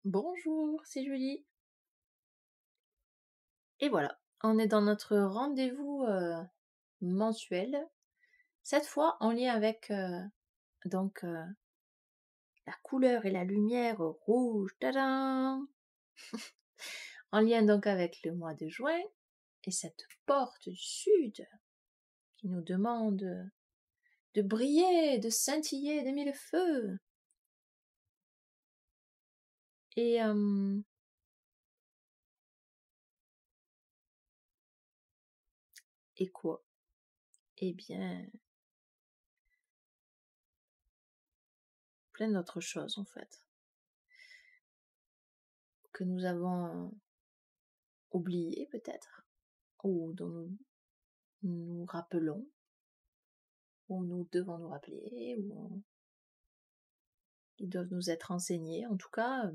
Bonjour, c'est Julie. Et voilà, on est dans notre rendez-vous mensuel, cette fois en lien avec la couleur et la lumière rouge, tadam, en lien donc avec le mois de juin et cette porte du sud qui nous demande de briller, de scintiller de mille feux. Et quoi? Eh bien, plein d'autres choses en fait, que nous avons oubliées peut-être, ou dont nous rappelons, ou nous devons nous rappeler, ou qui doivent nous être enseignés. En tout cas,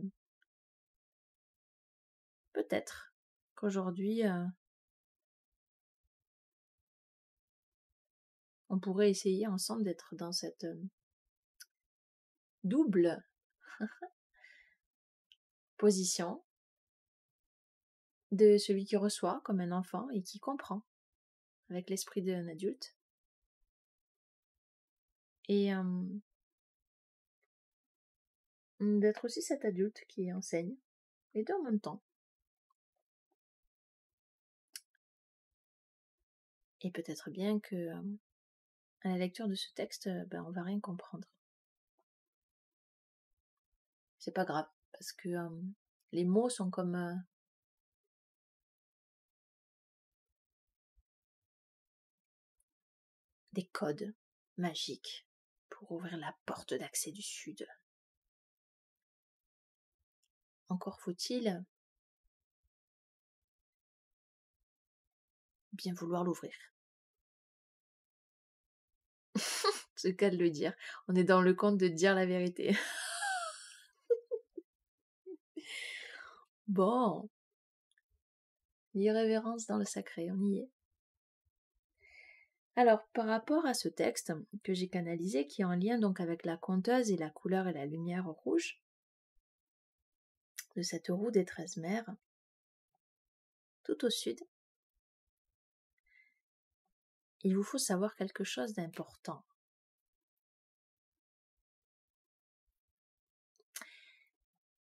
peut-être qu'aujourd'hui, on pourrait essayer ensemble d'être dans cette double position de celui qui reçoit comme un enfant et qui comprend avec l'esprit d'un adulte. Et d'être aussi cet adulte qui enseigne, les deux en même temps. Et peut-être bien que à la lecture de ce texte, on va rien comprendre. C'est pas grave, parce que les mots sont comme des codes magiques pour ouvrir la porte d'accès du sud. Encore faut-il bien vouloir l'ouvrir. C'est le cas de le dire. On est dans le conte de dire la vérité. Bon. L'irrévérence dans le sacré, on y est. Alors, par rapport à ce texte que j'ai canalisé, qui est en lien donc avec la conteuse et la couleur et la lumière rouge, de cette roue des 13 mers, tout au sud, il vous faut savoir quelque chose d'important.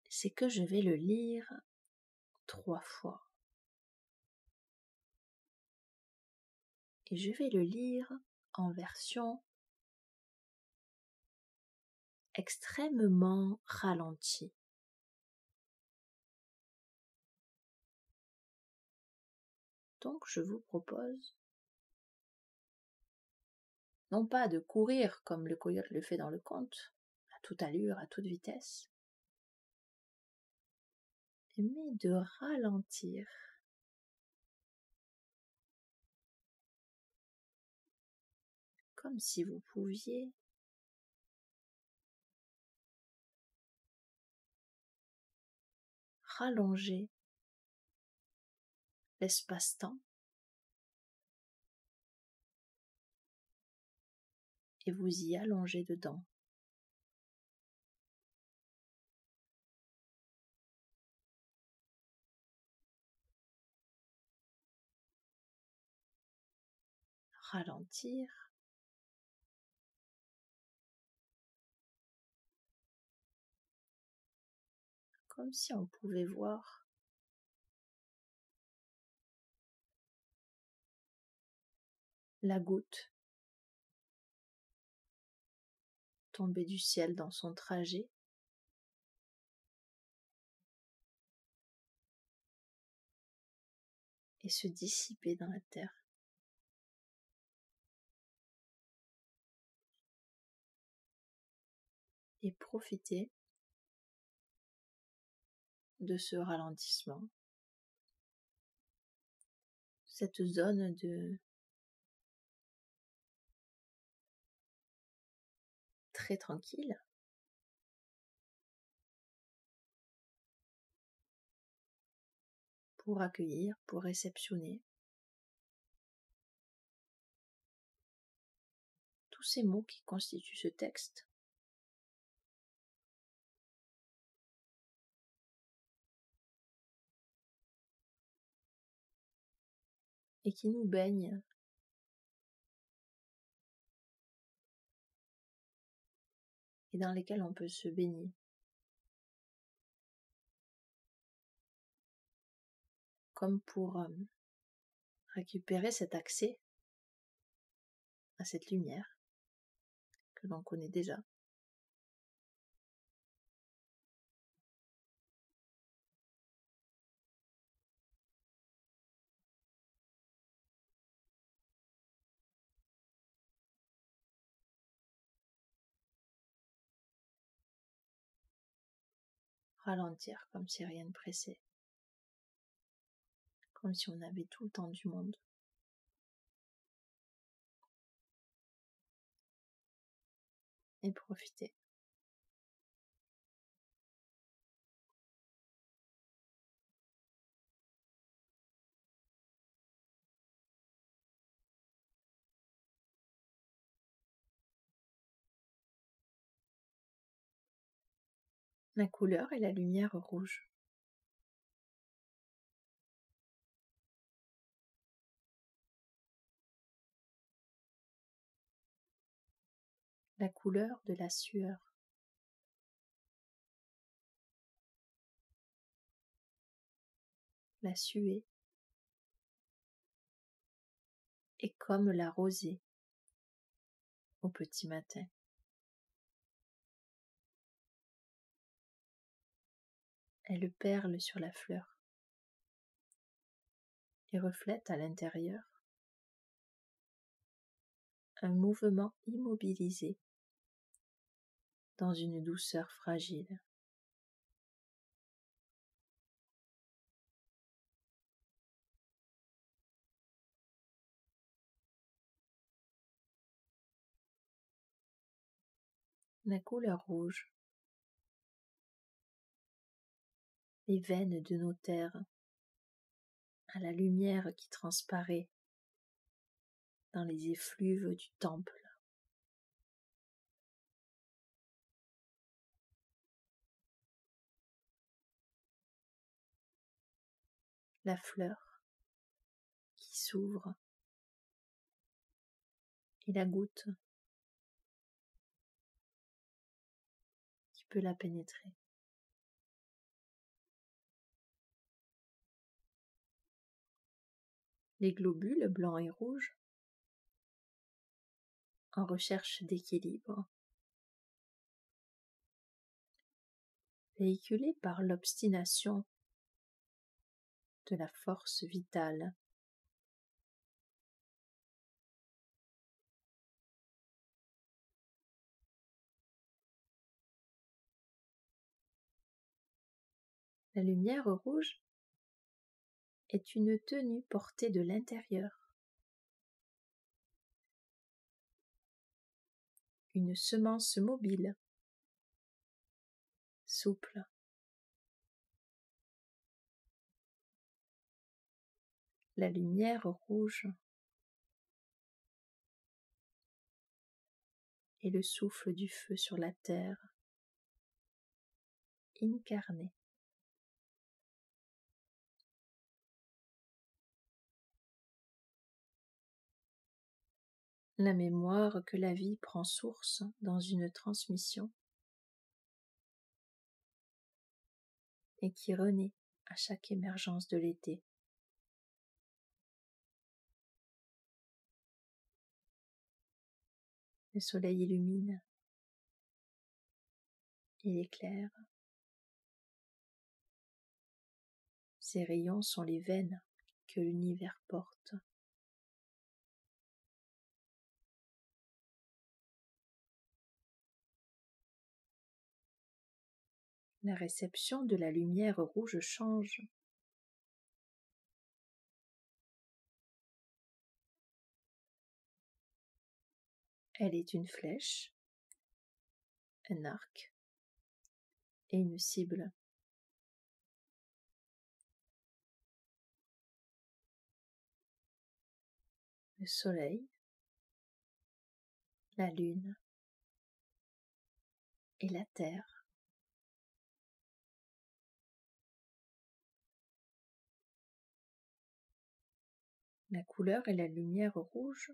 C'est que je vais le lire 3 fois. Et je vais le lire en version extrêmement ralentie. Donc je vous propose non pas de courir comme le coyote le fait dans le conte, à toute allure, à toute vitesse, mais de ralentir. Comme si vous pouviez rallonger l'espace-temps et vous y allonger dedans. Ralentir. Comme si on pouvait voir la goutte tomber du ciel dans son trajet et se dissiper dans la terre. Et profiter de ce ralentissement, cette zone de très tranquille, pour accueillir, pour réceptionner tous ces mots qui constituent ce texte. et qui nous baignent. Et dans lesquels on peut se baigner. Comme pour récupérer cet accès à cette lumière que l'on connaît déjà. Ralentir comme si rien ne pressait. Comme si on avait tout le temps du monde. Et profiter. La couleur et la lumière rouge. La couleur de la sueur. La suée est comme la rosée au petit matin. Elle perle sur la fleur et reflète à l'intérieur un mouvement immobilisé dans une douceur fragile. La couleur rouge, les veines de nos terres, à la lumière qui transparaît dans les effluves du temple. La fleur qui s'ouvre et la goutte qui peut la pénétrer. Les globules blancs et rouges, en recherche d'équilibre, véhiculés par l'obstination de la force vitale. La lumière rouge est une tenue portée de l'intérieur, une semence mobile, souple. La lumière rouge est le souffle du feu sur la terre, incarné. La mémoire que la vie prend source dans une transmission et qui renaît à chaque émergence de l'été. Le soleil illumine, il éclaire. Ses rayons sont les veines que l'univers porte. La réception de la lumière rouge change. Elle est une flèche, un arc et une cible. Le soleil, la lune et la terre. La couleur et la lumière rouge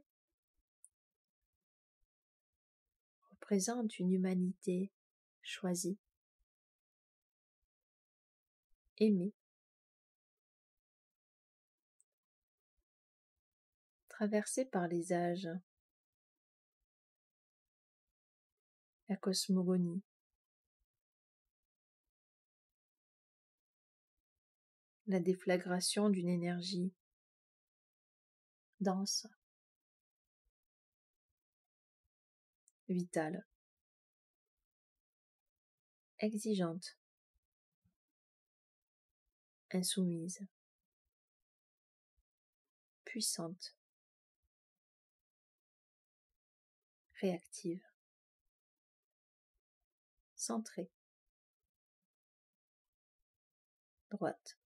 représentent une humanité choisie, aimée, traversée par les âges, la cosmogonie, la déflagration d'une énergie dense, vitale, exigeante, insoumise, puissante, réactive, centrée, droite.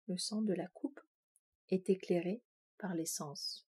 Le sang de la coupe est éclairé par les sens.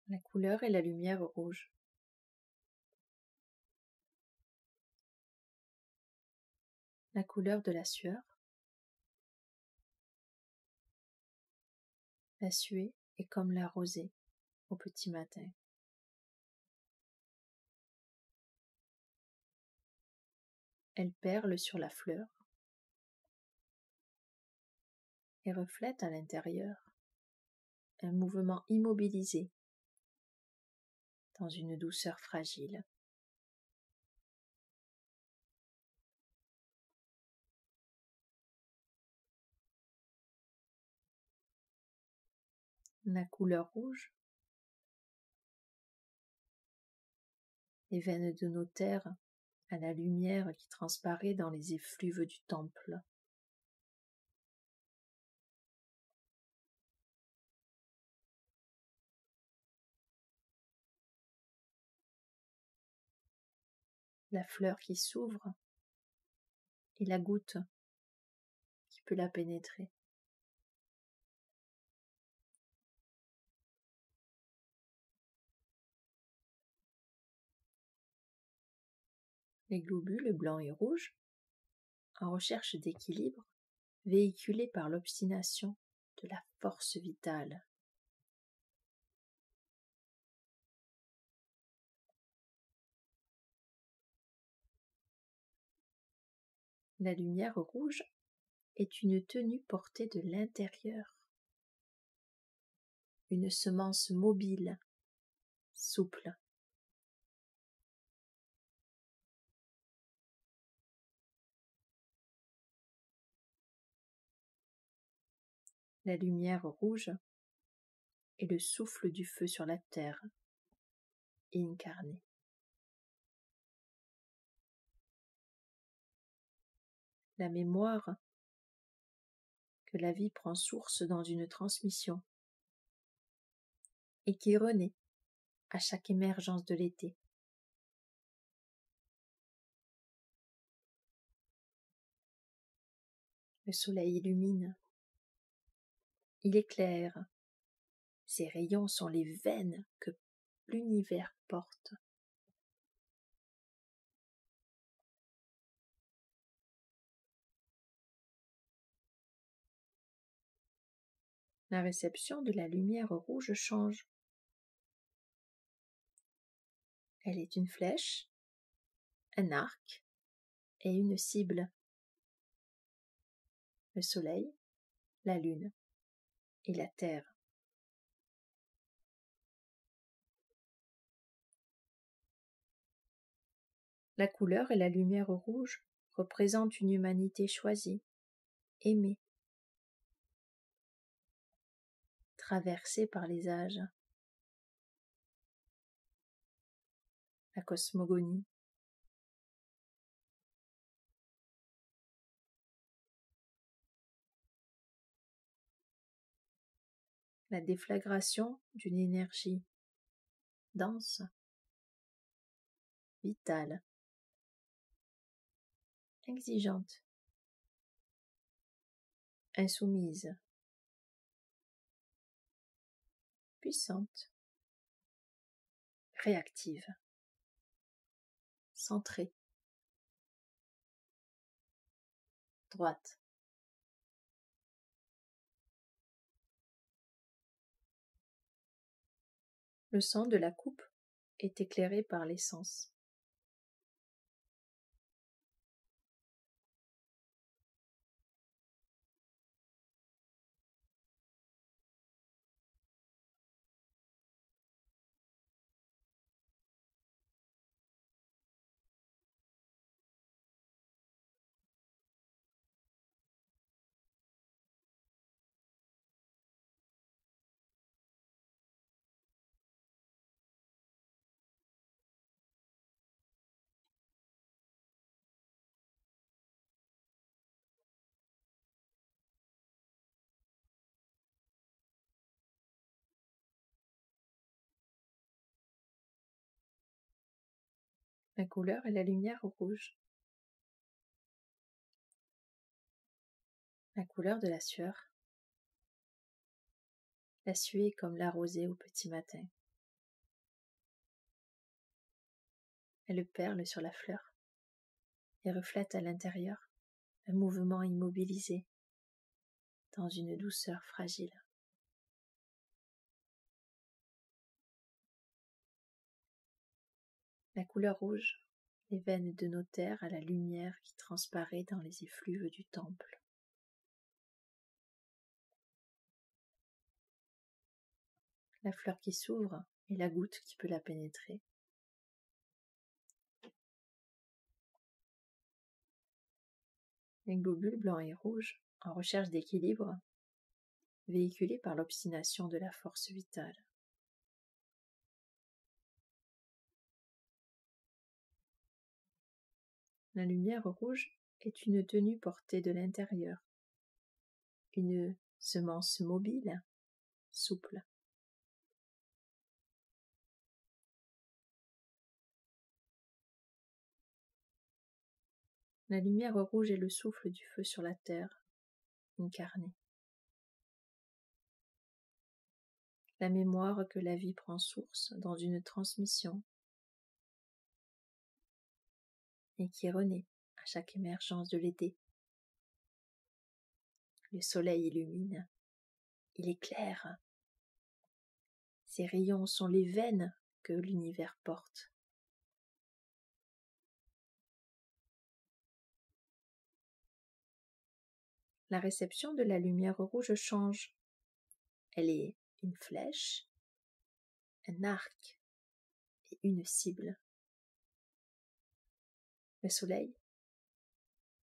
La couleur et la lumière rouge. La couleur de la sueur. La suée est comme la rosée au petit matin. Elle perle sur la fleur et reflète à l'intérieur un mouvement immobilisé dans une douceur fragile. La couleur rouge, les veines de nos terres à la lumière qui transparaît dans les effluves du temple. La fleur qui s'ouvre et la goutte qui peut la pénétrer. Les globules blancs et rouges, en recherche d'équilibre, véhiculés par l'obstination de la force vitale. La lumière rouge est une tenue portée de l'intérieur, une semence mobile, souple. La lumière rouge est le souffle du feu sur la terre, incarné. La mémoire que la vie prend source dans une transmission et qui renaît à chaque émergence de l'été. Le soleil illumine, il éclaire, ses rayons sont les veines que l'univers porte. La réception de la lumière rouge change. Elle est une flèche, un arc et une cible. Le soleil, la lune et la terre. La couleur et la lumière rouge représente une humanité choisie, aimée, traversée par les âges. La cosmogonie. La déflagration d'une énergie dense, vitale, exigeante, insoumise, puissante, réactive, centrée, droite. Le sang de la coupe est éclairé par l'essence. La couleur est la lumière rouge. La couleur de la sueur. La suée comme la rosée au petit matin. Elle perle sur la fleur et reflète à l'intérieur un mouvement immobilisé dans une douceur fragile. La couleur rouge, les veines de nos terres à la lumière qui transparaît dans les effluves du temple. La fleur qui s'ouvre et la goutte qui peut la pénétrer. Les globules blancs et rouges, en recherche d'équilibre, véhiculés par l'obstination de la force vitale. La lumière rouge est une tenue portée de l'intérieur, une semence mobile, souple. La lumière rouge est le souffle du feu sur la terre, incarné. La mémoire que la vie prend source dans une transmission et qui renaît à chaque émergence de l'été. Le soleil illumine, il éclaire. Ses rayons sont les veines que l'univers porte. La réception de la lumière rouge change. Elle est une flèche, un arc et une cible. Le soleil,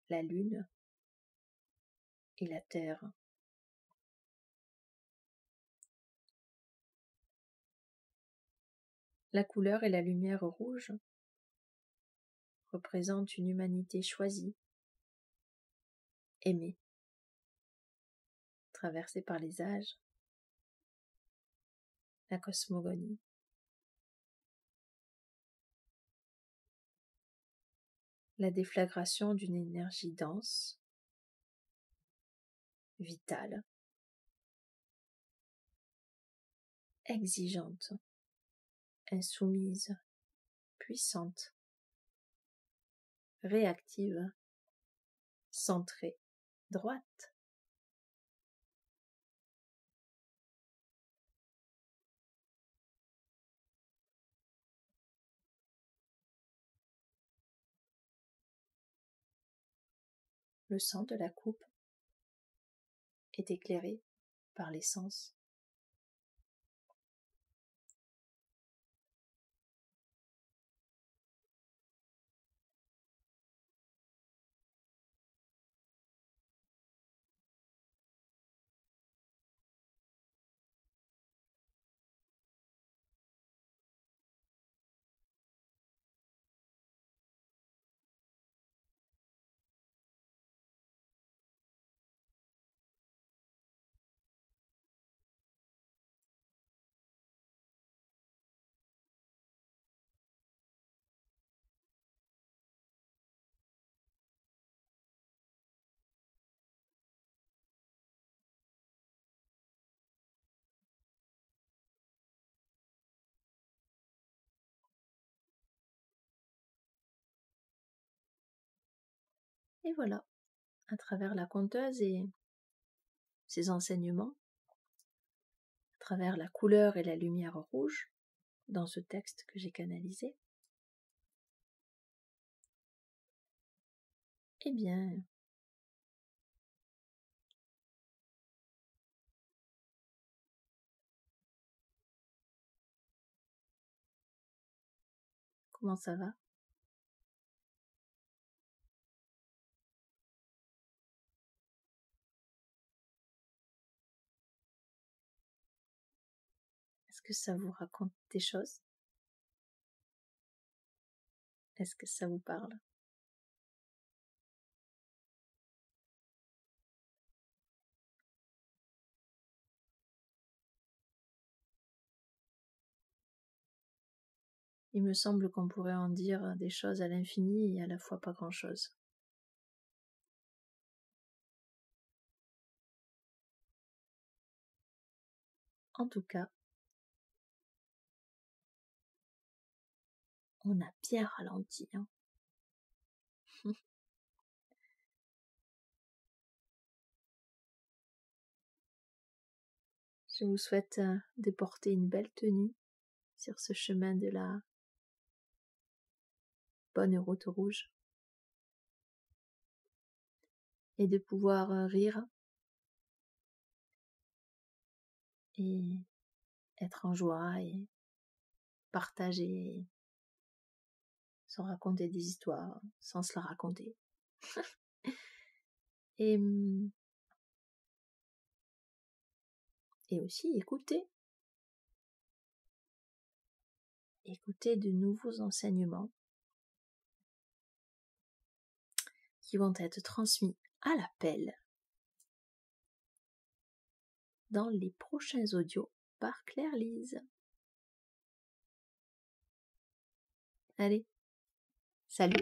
la lune et la terre. La couleur et la lumière rouge représentent une humanité choisie, aimée, traversée par les âges, la cosmogonie. La déflagration d'une énergie dense, vitale, exigeante, insoumise, puissante, réactive, centrée, droite. Le sang de la coupe est éclairé par l'essence. Et voilà, à travers la conteuse et ses enseignements, à travers la couleur et la lumière rouge dans ce texte que j'ai canalisé, eh bien, comment ça va? Est-ce que ça vous raconte des choses? Est-ce que ça vous parle? Il me semble qu'on pourrait en dire des choses à l'infini et à la fois pas grand-chose. En tout cas, on a bien ralenti, hein. Je vous souhaite de porter une belle tenue sur ce chemin de la bonne route rouge et de pouvoir rire et être en joie et partager, se raconter des histoires sans se la raconter. Et, et aussi écouter de nouveaux enseignements qui vont être transmis à l'appel dans les prochains audios par Claire-Lise. Allez, salut!